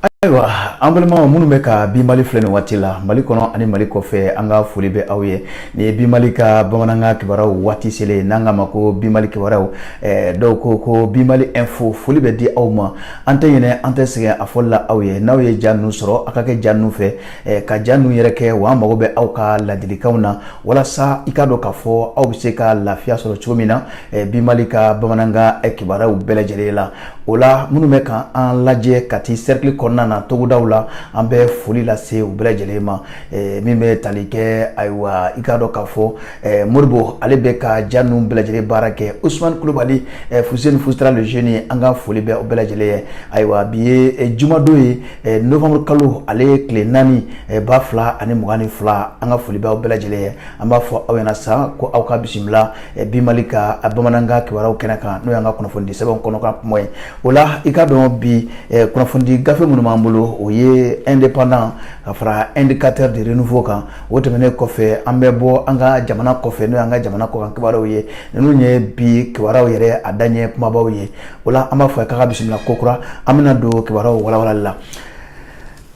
Ayiwa an balima minnu bɛ ka bi Mali filɛ nin waati la Mali kɔnɔ ani Mali kɔfɛ an ka foli bɛ aw ye ni ye bi Mali ka bamanankan kibaruyaw waati selen n'an k'a ma ko bi Mali kibaruyaw dɔw ko bi Mali info foli bɛ di aw ma an tɛ ɲinɛ an tɛ sɛgɛn a fɔli la aw ye n'aw ye ja ninnu sɔrɔ a ka kɛ ja ninnu fɛ ka ja ninnu yɛrɛ kɛ wa an mago bɛ aw ka ladilikanw na walasa i ka dɔn k'a fɔ aw bɛ se ka lafiya sɔrɔ cogo min na bi Mali ka bamanankan kibaruyaw bɛɛ lajɛlen la o la minnu bɛ ka an lajɛ ka ti cercle kɔnɔna na togodaw la an bɛ foli lase u bɛɛ lajɛlen ma min bɛ tali kɛ ayiwa i ka dɔn k'a fɔ Modibo ale bɛ ka ja ninnu bɛɛ lajɛlen baara kɛ Usmane Kulubali Fuseni Fusitara le jeune an ka foli bɛ u bɛɛ lajɛlen ye ayiwa bi ye jumadon ye novembre kalo ale ye tile 4,2022 an ka foli bɛ u bɛɛ lajɛlen ye an b'a fɔ aw ɲɛna sa ko aw ka bisimila bi Mali ka bamanankan kibaruyaw kɛnɛ kan n'o y'an ka kunnafoni sɛbɛnw kɔnɔ ka kuma ye o la i ka dɔn bi kunnafoni gafe minnu b'an bolo o ye indépendant ka fara indicateur de renouveau kan o tɛmɛnen kɔfɛ an bɛ bɔ an ka jamana kɔfɛ n'o y'an ka jamana kɔkan kibaruyaw ye ninnu ye bi kibaruyaw yɛrɛ a daɲɛ kumabaw ye o la an b'a fɔ k'a ka bisimila ko kura an bɛna don kibaruyaw walawalali la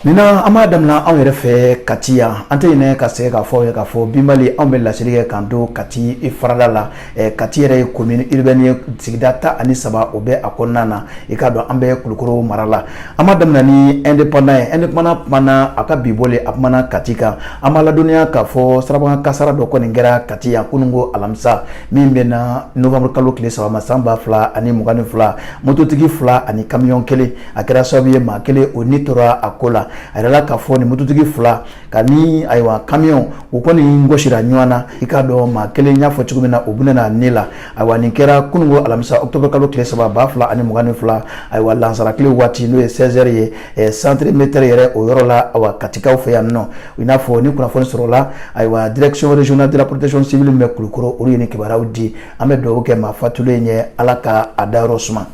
Nina an b'a daminɛ anw yɛrɛ fɛ Kati yan an tɛ ɲinɛ ka segin k'a fɔ aw ye k'a fɔ bi Mali anw bɛ laseli kɛ k'an to Kati farala la Kati yɛrɛ ye commune urbaine ye sigida 13 o bɛ a kɔnɔna na i k'a dɔn an bɛ Kulukoro mara la an b'a daminɛ ni indépendant ye indépendant kumana a ka bi bɔlen a kumana Kati kan an b'a ladɔnniya k'a fɔ sirabakan kasara dɔ kɔni kɛra Kati yan kununko alamisa min bɛ na novembre kalo tile 3 ma san 2022 mototigi 2 ani camion 1 a kɛra sababu ye maa 1 o ni tora a ko la a yɛrɛ la k'a fɔ ni mototigi 2 ka ni ayiwa camion o kɔni gosira ɲɔgɔn na i k'a dɔn maa 1 y'a fɔ cogo min na o bɛna na ne la ayiwa nin kɛra kununko alamisa octobre kalo tile 3 2022 ayiwa lansara tile waati n'o ye 16h ye centre métre yɛrɛ o yɔrɔ la ayiwa Katikaw fɛ yan nɔ i n'a fɔ ni kunnafoni sɔrɔla ayiwa direction régionale de la protection civile bɛ Kulukoro olu ye ni kibaruyaw di an bɛ dugawu kɛ maa fatulen ɲɛ Ala ka a dayɔrɔ suma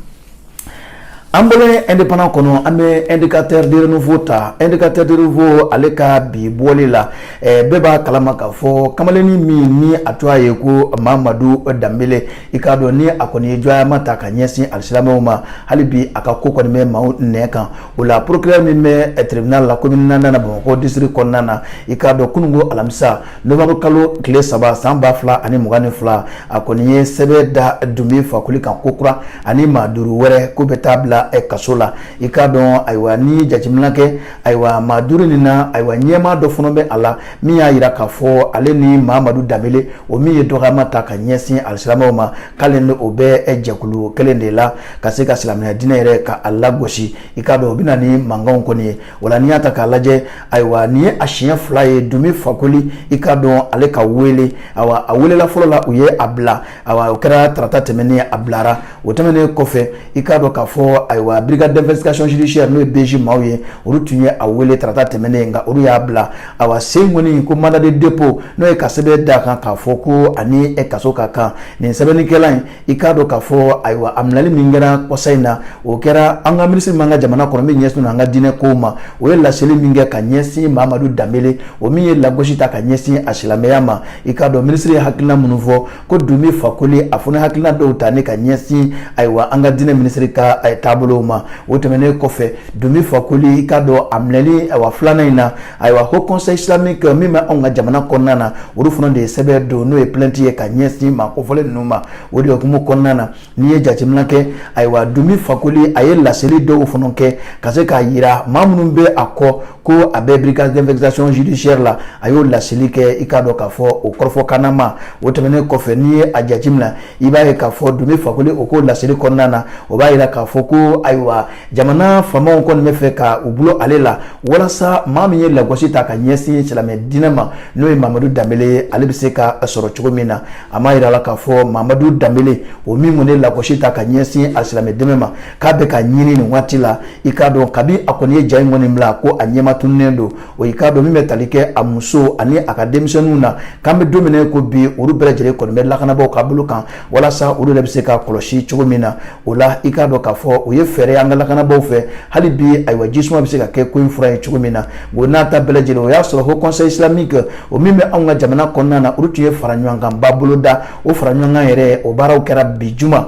an bolo indépendant kɔnɔ an bɛ indicateur de renouveau ta indicateur de renouveau ale ka bi bɔli la bɛɛ b'a kalama k'a fɔ kamalennin min ni a to a ye ko Mamadu Danbele i k'a dɔn ni a kɔni ye jɔyama ta ka ɲɛsin alisilamɛw ma hali bi a ka ko kɔni bɛ maaw nɛ kan o la procureur min bɛ tribunal la commune 4 na Bamakɔ district kɔnɔna na i k'a dɔn kununko alamisa novembre kalo tile 3 san 2022 a kɔni ye sɛbɛn da Dunbi Fakoli kan ko kura ani maa 5 wɛrɛ ko bɛ taa bila kaso la i k'a dɔn ayiwa ni jateminɛ kɛ ayiwa maa 5 nin na ayiwa ɲɛmaa dɔ fana bɛ a la min y'a jira k'a fɔ ale ni Mamadu Danbele o min ye dɔgɔyama ta ka ɲɛsin alisilamɛw ma k'ale ni o bɛ jɛkulu kelen de la ka se ka silamɛya diinɛ yɛrɛ ka a lagosi i k'a dɔn o bɛna ni mankanw kɔni ye o la n'i y'a ta k'a lajɛ ayiwa nin ye a siɲɛ 2 ye Dunbi Fakoli i k'a dɔn ale ka wele ayiwa a welela fɔlɔ la u ye a bila ayiwa o kɛra tarata tɛmɛnen a bilara o tɛmɛnen kɔfɛ i k'a dɔn k'a fɔ ayiwa brigade d'investigation judiciaire n'o ye BJ maaw ye olu tun ye a wele tarata tɛmɛnen nka olu y'a bila ayiwa sen kɔni ko mandat de dépôt n'o ye ka sɛbɛn d'a kan k'a fɔ ko ani kaso ka kan nin sɛbɛnnikɛla in i k'a dɔn k'a fɔ ayiwa a minɛli min kɛra kɔsa in na o kɛra an ka ministre min ka jamana kɔnɔ min ɲɛsinnen an ka diinɛ kow ma o ye laseli min kɛ ka ɲɛsin Mamadu Danbele o min ye lagosi ta ka ɲɛsin a silamɛya ma i k'a dɔn ministre ye hakilina minnu fɔ ko Dunbi Fakoli a fana hakilina dɔw ta ne ka ɲɛsin ayiwa an ka diinɛ ministre ka taabolo ma o tɛmɛnen kɔfɛ Dunbi Fakoli i k'a dɔn a minɛli ayiwa 2nan in na ayiwa ko conseil islamique min bɛ anw ka jamana kɔnɔna na olu fana de ye sɛbɛn don n'o ye plainte ye ka ɲɛsin maa kofɔlen ninnu ma o de hukumu kɔnɔna na n'i ye jateminɛ kɛ ayiwa Dunbi Fakoli a ye laseli dɔw fana kɛ ka se k'a jira maa minnu bɛ a kɔ ko a bɛ brigade d'investigation judiciaire la a y'o laseli kɛ i k'a dɔn k'a fɔ o kɔrɔfɔkanna ma o tɛmɛnen kɔfɛ n'i ye a jateminɛ i b'a ye k'a fɔ Dunbi Fakoli o ko laseli kɔnɔna na o b'a jira k'a fɔ ko ayiwa jamana faamaw kɔni bɛ fɛ ka u bolo ale la walasa maa min ye lagosi ta ka ɲɛsin silamɛ diinɛ ma n'o ye Mamadu Danbele ale bɛ se ka sɔrɔ cogo min na a m'a jira la k'a fɔ Mamadu Danbele o min kɔni ye lagosi ta ka ɲɛsin a silamɛ dɛmɛ ma k'a bɛ ka ɲini nin waati la i k'a dɔn kabi a kɔni ye ja in kɔni bila ko a ɲɛma tununnen don o i k'a dɔn min bɛ tali kɛ a muso ani a ka denmisɛnninw na k'an bɛ don min ko bi olu bɛɛ lajɛlen kɔni bɛ lakanabaaw ka bolo kan walasa olu yɛrɛ bɛ se ka kɔlɔsi cogo min na o la i k'a dɔn k'a fɔ o o ye fɛɛrɛ an ka lakanabaw fɛ hali bi ayiwa jisuma bɛ se ka kɛ ko in fura ye cogo min na o n'a ta bɛɛ lajɛlen o y'a sɔrɔ ko conseil islamique o min bɛ anw ka jamana kɔnɔna na olu tun ye fara ɲɔgɔn kan ba bolo da o fara ɲɔgɔn kan yɛrɛ o baaraw kɛra bi juma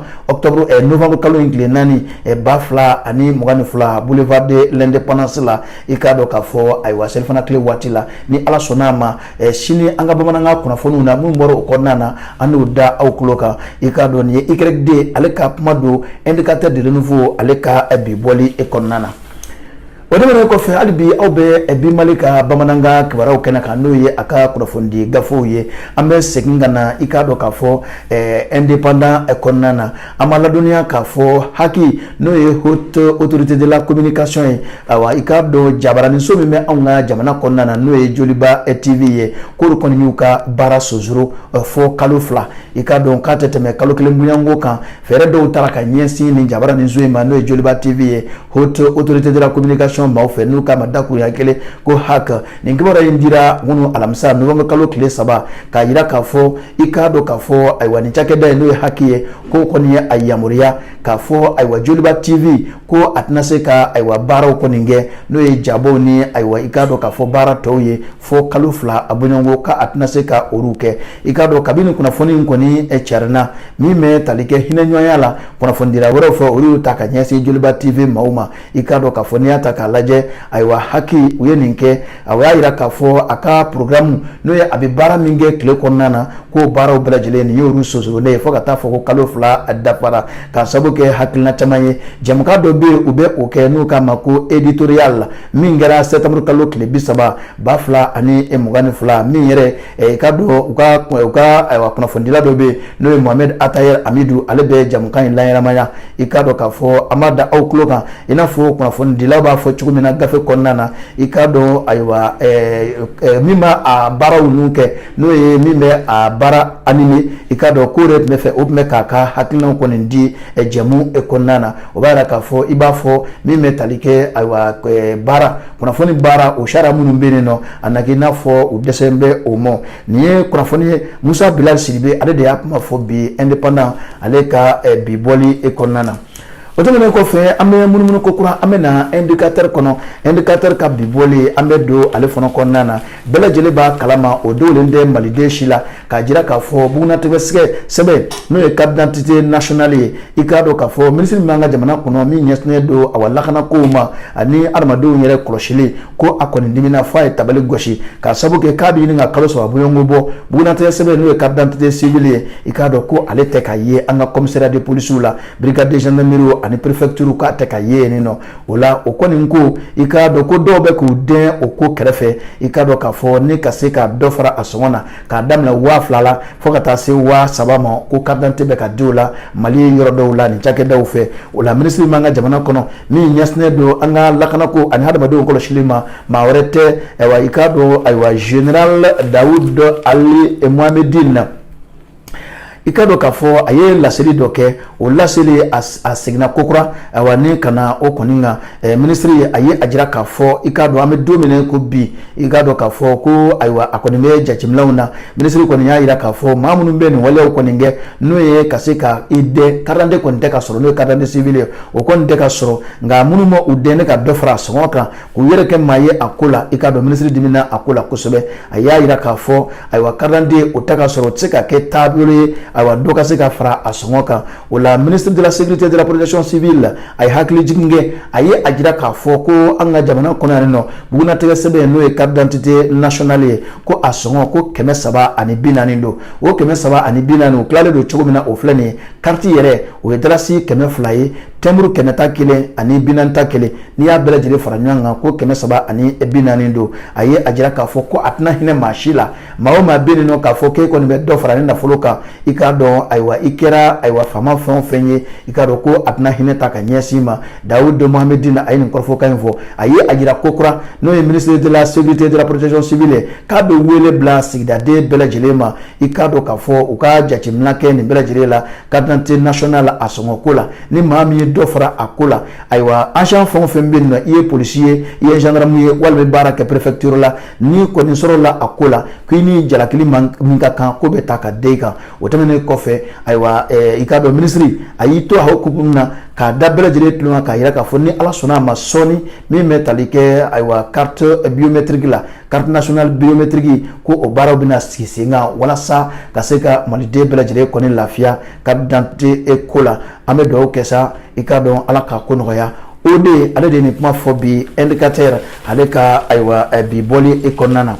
novembre kalo in tile 4 2022 boulevard de l'indépendance la i k'a dɔn k'a fɔ ayiwa selifana tile waati la ni ala sɔnna a ma sini an ka bamanankan kunnafoniw na minnu bɔra o kɔnɔna na an n'o da aw tulo kan i k'a dɔn nin ye YD ale ka kuma don indicateur de renouveau ale ka bi bɔli kɔnɔna na. O tɛmɛnen kɔfɛ hali bi aw bɛ bi Mali ka bamanankan kibaruyaw kɛnɛ kan n'o ye a ka kunnafoni gafew ye an bɛ segin ka na i k'a dɔn k'a fɔ indépendant kɔnɔna na an b'a ladɔnniya k'a fɔ haki n'o ye haute autorité de la communication ye ayiwa i k'a dɔn jabaraninso min bɛ anw ka jamana kɔnɔna na n'o ye Joliba TV ye k'olu kɔni y'u ka baara sonsoro fɔ kalo 2 i k'a dɔn k'a tɛ tɛmɛ kalo 1 bonyanko kan fɛɛrɛ dɔw taara ka ɲɛsin nin jabaraninso in ma n'o ye Joliba TV ye haute autorité de la communication maaw fɛ n'u k'a ma dakuruɲa kelen ko hak nin kibaruya in dira minnu alamisa novembre kalo tile 3 k'a jira k'a fɔ i k'a dɔn k'a fɔ ayiwa nin cakɛda ye n'o ye haki ye ko kɔni ye a yamaruya k'a fɔ ayiwa Joliba TV ko a tɛna se ka ayiwa baaraw kɔni kɛ n'o ye jabaw ni ayiwa i k'a dɔn k'a fɔ baara tɔw ye fɔ kalo 2 a bɔɲɔgɔnko k'a tɛna se ka olu kɛ i k'a dɔn kabini kunnafoni in kɔni carinna min bɛ tali kɛ hinɛɲɔgɔnya la kunnafoni dira wɛrɛw fɛ olu y'u ta ka ɲɛsin Joliba TV maaw ma i k'a dɔn k'a fɔ n'i y'a ta k'a lajɛ ayiwa haki u ye nin kɛ a y'a jira k'a fɔ a ka programme n'o ye a bɛ baara min kɛ tile kɔnɔna na k'o baaraw bɛɛ lajɛlen nin y'olu sonsorolen ye fo ka taa fɔ ko kalo 2 dafara k'a sababu kɛ hakilina caman ye jɛmukan dɔ bɛ yen u bɛ o kɛ n'u k'a ma ko éditorial min kɛra septembre kalo tile 30 2022 min yɛrɛ i ka dɔn u ka ayiwa kunnafonidila dɔ bɛ yen n'o ye Mohamed Atayer Amidou ale bɛ jɛmukan in layɛlɛmaya i ka dɔn k'a fɔ an b'a da aw tulo kan i n'a fɔ kunnafonidilaw b'a fɔ cogo min na gafe kɔnɔna na i k'a dɔn ayiwa min b'a a baaraw ninnu kɛ n'o ye min bɛ a baara animé i k'a dɔn ko yɛrɛ tun bɛ fɛ o tun bɛ k'a ka hakilinaw kɔni di jɛmu kɔnɔna na o b'a jira k'a fɔ i b'a fɔ min bɛ tali kɛ ayiwa baara kunnafoni baara o sariya minnu bɛ yen nɔ a na kɛ i n'a fɔ u dɛsɛlen bɛ o ma nin ye kunnafoni ye Musa Bilal Sidibe ale de y'a kuma fɔ bi indépendant ale ka bi bɔli kɔnɔna na. O tɛmɛnen kɔfɛ an bɛ munumunu ko kura an bɛ na indicateur kɔnɔ indicateur ka bi bɔli an bɛ don ale fana kɔnɔna na bɛɛ lajɛlen b'a kalama o dogolen tɛ maliden si la k'a jira k'a fɔ bugunnatigɛ sɛbɛn n'o ye carte d'identité nationale ye i k'a dɔn k'a fɔ minisiri min b'an ka jamana kɔnɔ min ɲɛsinnen don a lakanakow ma ani adamadenw yɛrɛ kɔlɔsili ko a kɔni dimina f'a ye tabali gosi k'a sababu kɛ k'a bɛ ɲini ka kalo 3 bɔɲɔgɔnko bɔ bugunnatigɛ sɛbɛn n'o ye carte d'identité civile ye i k'a dɔn ko ale tɛ ka ye an ka commissariat de police la brigade de gendarmerie ani préfecture k'a tɛ ka ye yen nɔ o la o kɔni ko i k'a dɔn ko dɔw bɛ k'u dɛn o ko kɛrɛfɛ i k'a dɔn k'a fɔ ni ka se ka dɔ fara a sɔngɔ na k'a daminɛ 2000 la fo ka taa se 3000 ma ko carte d'identité bɛ ka di o la Mali yɔrɔ dɔw la nin cakɛdaw fɛ o la ministre min b'an ka jamana kɔnɔ min ɲɛsinnen don an ka lakanako ani hadamadenw kɔlɔsili ma maa wɛrɛ tɛ ayiwa i k'a dɔn ayiwa général Daoud Ali Mohamedine i ka dɔn k'a fɔ a ye laseli dɔ kɛ o laseli a seginna kokura ayiwa ni ka na o kɔni kan minisiri a ye a jira k'a fɔ i k'a dɔn an bɛ don min ko bi i k'a dɔn k'a fɔ ko ayiwa a kɔni bɛ jateminɛw na minisiri kɔni y'a jira k'a fɔ maa minnu bɛ nin waleyaw kɔni kɛ n'o ye ka se ka i dɛn carte d'identité kɔni tɛ ka sɔrɔ n'o ye carte d'identité civile ye o kɔni tɛ ka sɔrɔ nka minnu ma u dɛn ne ka dɔ fara a sɔngɔ kan k'u yɛrɛ kɛ maa ye a ko la i k'a dɔn minisiri dimina a ko la kosɛbɛ a y'a jira k'a fɔ ayiwa carte d'identité o tɛ ka sɔrɔ o tɛ se ka kɛ taabolo ye ayiwa dɔ ka se ka fara a sɔngɔ kan o la ministre de la sécurité de la protection civile a ye hakili jigin kɛ a ye a jira k'a fɔ ko an ka jamana kɔnɔ yan nɔ bugunnatigɛ sɛbɛn n'o ye carte d'identité nationale ye ko a sɔngɔ ko 340 don o 340 o tilalen don cogo min na o filɛ nin ye carte yɛrɛ o ye dalasi 200 ye timbre 100 ani 40 n'i y'a bɛɛ lajɛlen fara ɲɔgɔn kan ko 340 don a ye a jira k'a fɔ ko a tɛna hinɛ maa si la maa o maa bɛ yen nɔ k'a fɔ k'e kɔni bɛ dɔ fara ni nafolo kan i k'a dɔn ayiwa i kɛra ayiwa faama fɛn o fɛn ye i k'a dɔn ko a tɛna hinɛ ta ka ɲɛsin ma Daoud Mohamedine a ye nin kɔrɔfɔkan in fɔ a ye a jira ko kura n'o ye ministre de la sécurité de la protection civile k'a bɛ wele bila sigidaden bɛɛ lajɛlen ma i k'a dɔn k'a fɔ u ka jateminɛ kɛ nin bɛɛ lajɛlen la carte d'identité nationale a sɔngɔ ko la ni maa min ye dɔ fara a ko la ayiwa agent fɛn o fɛn bɛ yen nɔ i ye policier i ye gendarme ye walima i baara kɛ préfecture la ni kɔni sɔrɔ la a ko la k'i ni jalakili min ka kan ko bɛ ta ka da i kan o tɛmɛnen kɔfɛ ayiwa i k'a dɔn minisiri a y'i to a hukumu na k'a da bɛɛ lajɛlen tulo kan k'a yira k'a fɔ ni ala sɔnna a ma sɔɔni min bɛ tali kɛ ayiwa carte biométrique la carte nationale biométrique ko o baaraw bɛna sigi sen kan walasa ka se ka maliden bɛɛ lajɛlen kɔni lafiya carte d'identité ko la an bɛ dugawu kɛ sa i k'a dɔn ala k'a ko nɔgɔya o de ale de ye nin kuma fɔ bi indicateur ale ka ayiwa bi bɔli kɔnɔna na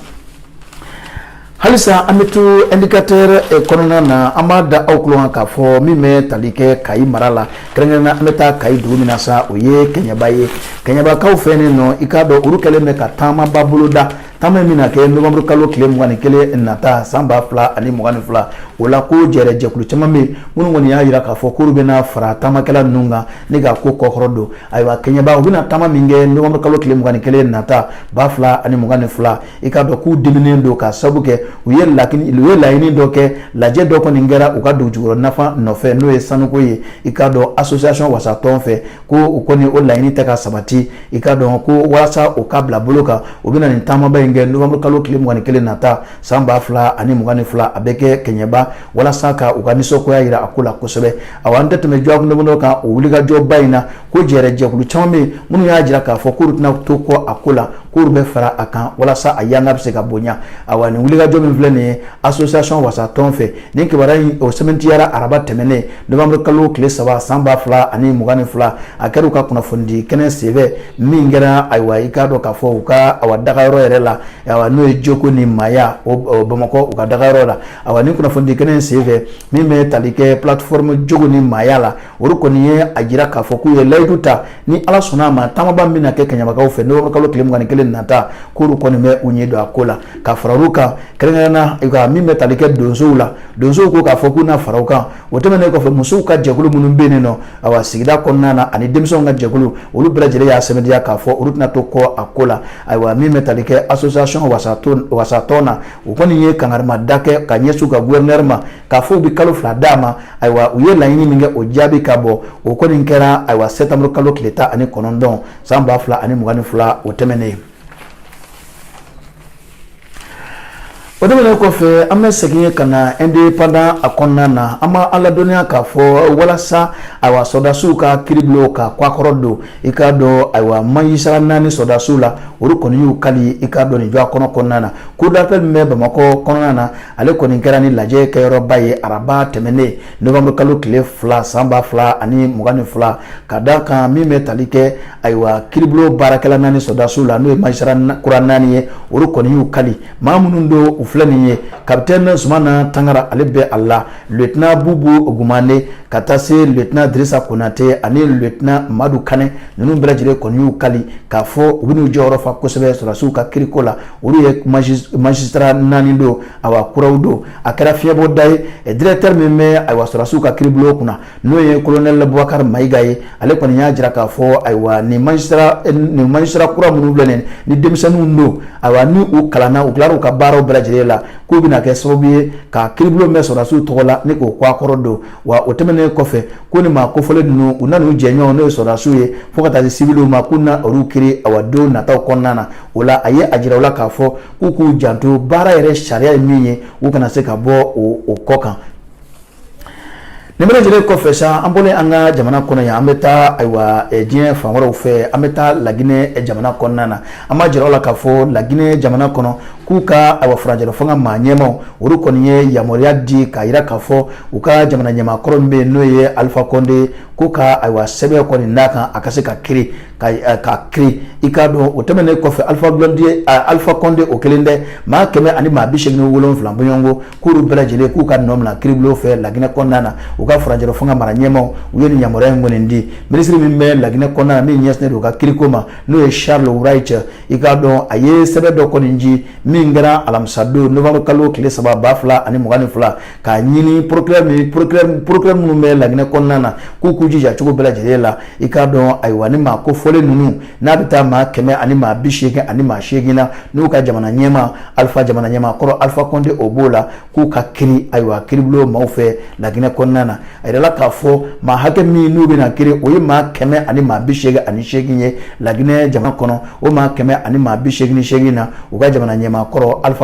halisa an bɛ to indicateur kɔnɔna na an b'a da aw tulo kan k'a fɔ min bɛ tali kɛ Kayi mara la kɛrɛnkɛrɛnnenya an bɛ taa Kayi dugu min na sa o ye Kɛɲɛba ye Kɛɲɛbakaw fɛ yen nɔ i k'a dɔn olu kɛlen bɛ ka taamaba bolo da taama min na kɛ novembre kalo tile 21 nata san 2022 o la ko jɛrɛ jɛkulu caman bɛ yen minnu kɔni y'a jira k'a fɔ k'olu bɛna fara taamakɛla ninnu kan ni ka ko kɔkɔrɔ don ayiwa Kɛɲɛba u bɛna taama min kɛ novembre kalo tile 21 nata 2022 i k'a dɔn k'u diminen don ka sabu kɛ u ye laɲini dɔ kɛ lajɛ dɔ kɔni kɛra u ka dugujukɔrɔ nafa nɔfɛ n'o ye sanuko ye i k'a dɔn association wasatɔn fɛ ko u kɔni o laɲini tɛ ka sabati i k'a dɔn ko walasa u ka bila bolo kan u bɛna nin taamaba in kɛ novembre kalo tile 21 nata san 2022 a bɛ kɛ Kɛɲɛba walasa ka u ka nisɔngoya jira a ko la kosɛbɛ awa an tɛ tɛmɛ jɔkundɔmɔdɔ kan o wulikajɔba in na ko jɛrɛ jɛkulu caman bɛ yen minnu y'a jira k'a fɔ k'olu tɛna to kɔ a ko la k'olu bɛ fara a kan walasa a yanga bɛ se ka bonya awa nin wulikajɔ min filɛ nin ye association wasatɔn fɛ nin kibaruya in o sɛbɛntiyara araba tɛmɛnen novembre kalo tile 3 san 2022 a kɛra u ka kunnafoni kɛnɛ senfɛ min kɛra ayiwa i k'a dɔn k'a fɔ u ka awa dagayɔrɔ yɛrɛ la awa n'o ye Joko ni Maya o Bamakɔ u ka dagayɔrɔ la awa nin kunnafoni kɛnɛ senfɛ min bɛ tali kɛ plateforme Joko ni Maya la olu kɔni ye a jira k'a fɔ k'u ye layidu ta ni ala sɔnna a ma taamaba min na kɛ Kɛɲɛbakaw fɛ novembre kalo tile 21 nata k'olu kɔni bɛ u ɲɛ don a ko la ka fara olu kan kɛrɛnkɛrɛnnenya na min bɛ tali kɛ donsow la donsow ko k'a fɔ k'u na fara u kan o tɛmɛnen kɔfɛ musow ka jɛkulu minnu bɛ yen nɔ awa sigida kɔnɔna na ani denmisɛnw ka jɛkulu olu bɛɛ lajɛlen y'a sɛbɛntiya k'a fɔ olu tɛna to kɔ a ko la ayiwa min bɛ tali kɛ association wasatɔn na u kɔni ye kangarima kɛ ka ɲɛsin u ka gouverneur ma k'a fɔ u bɛ kalo 2 d'a ma ayiwa u ye laɲini min kɛ o jaabi ka bɔ o kɔni kɛra ayiwa septembre kalo tile 19 san 2022 o tɛmɛnen o tɛmɛnen kɔfɛ an bɛ segin ka na indépendant a kɔnɔna na an b'a ladɔnniya k'a fɔ walasa ayiwa sɔrdasiw ka kiiribulon ka kɔkɔrɔ don i k'a dɔn ayiwa magistrat 4 sɔrdasiw la olu kɔni y'u kali i k'a dɔn nin jɔ kɔnɔna na cour d'appel min bɛ Bamakɔ kɔnɔna na ale kɔni kɛra ni lajɛ kɛyɔrɔba ye araba tɛmɛnen novembre kalo tile 2 san 2022 ka da kan min bɛ tali kɛ ayiwa kiiribulon baarakɛla 4 sɔrdasiw la n'o ye magistrat kura 4 ye olu kɔni y'u kali maa minnu don u filɛ nin ye capitaine Zumana Tangara ale bɛ a la lieutenant Bubu Ogumane ka taa se lieutenant Drissa Konate ani lieutenant Madu Kane ninnu bɛɛ lajɛlen kɔni y'u kali k'a fɔ u bɛn'u jɔyɔrɔ fa kosɛbɛ sɔrɔdasiw ka kiiriko la olu ye magistrat 4 don awa kuraw don a kɛra fiɲɛbɔda ye directeur min bɛ ayiwa sɔrɔdasiw ka kiiribulon kunna n'o ye colonel Boubacar Mayiga ye ale kɔni y'a jira k'a fɔ ayiwa nin magistrat kura minnu filɛ nin ni denmisɛnninw don ayiwa ni u kalanna u tilara u ka baaraw bɛɛ lajɛlen la k'u bɛna kɛ sababu ye ka kiiribulon bɛ sɔrɔdasiw tɔgɔ la ni k'o kɔkɔrɔ don wa o tɛmɛnen kɔfɛ ko nin maa kofɔlen ninnu u nan'u jɛɲɔgɔn n'o ye sɔrɔdasiw ye fo ka taa se civiliw ma k'u na olu kiiri awa don nataw kɔnɔna na o la a ye a jira u la k'a fɔ k'u k'u janto baara yɛrɛ sariya ye min ye u kana se ka bɔ o kɔ kan nin bɛɛ lajɛlen kɔfɛ sa an bɔlen an ka jamana kɔnɔ yan an bɛ taa ayiwa diɲɛ fan wɛrɛw fɛ an bɛ taa Laginɛ jamana kɔnɔna na an b'a jira u la k'a fɔ Laginɛ jamana kɔnɔ k'u ka ayiwa farajɛla fanga maa ɲɛmaw olu kɔni ye yamaruya di k'a jira k'a fɔ u ka jamana ɲɛmaakɔrɔ min bɛ yen n'o ye Alpha Condé ko ka ayiwa sɛbɛn kɔni d'a kan a ka se ka kiiri ka kiiri i k'a dɔn o tɛmɛnen kɔfɛ Alpha Condé o kelen dɛ maa 187 bɔɲɔgɔnko k'olu bɛɛ lajɛlen k'u ka nɔ minɛ kiiribulon fɛ Laginɛ kɔnɔna na u ka farajɛla fanga mara ɲɛmaw u ye nin yamaruya in kɔni di minisiri min bɛ Laginɛ kɔnɔna na min ɲɛsinnen don u ka kiiriko ma n'o ye Charles Wright i k'a dɔn a ye sɛbɛn dɔ kɔni di min kɛra alamisa don novembre kalo tile 3 2022 k'a ɲini procureur minnu bɛ Laginɛ kɔnɔna na k'u k'u jija cogo bɛɛ lajɛlen la i k'a dɔn ayiwa ni maa kofɔlen ninnu n'a bɛ taa maa 100 ani maa 80 ani maa 8 na n'u ka jamana ɲɛma Alpha jamana ɲɛma kɔrɔ Alpha Condé o b'o la k'u ka kiri ayiwa kiribulon maaw fɛ Laginɛ kɔnɔna na a yirala k'a fɔ maa hakɛ min n'u bɛna kiri o ye maa 100 ani maa 80 ani 8 ye Laginɛ jamana kɔnɔ o maa 100 ani maa 88 na u ka jamana ɲɛma kɔrɔ Alpha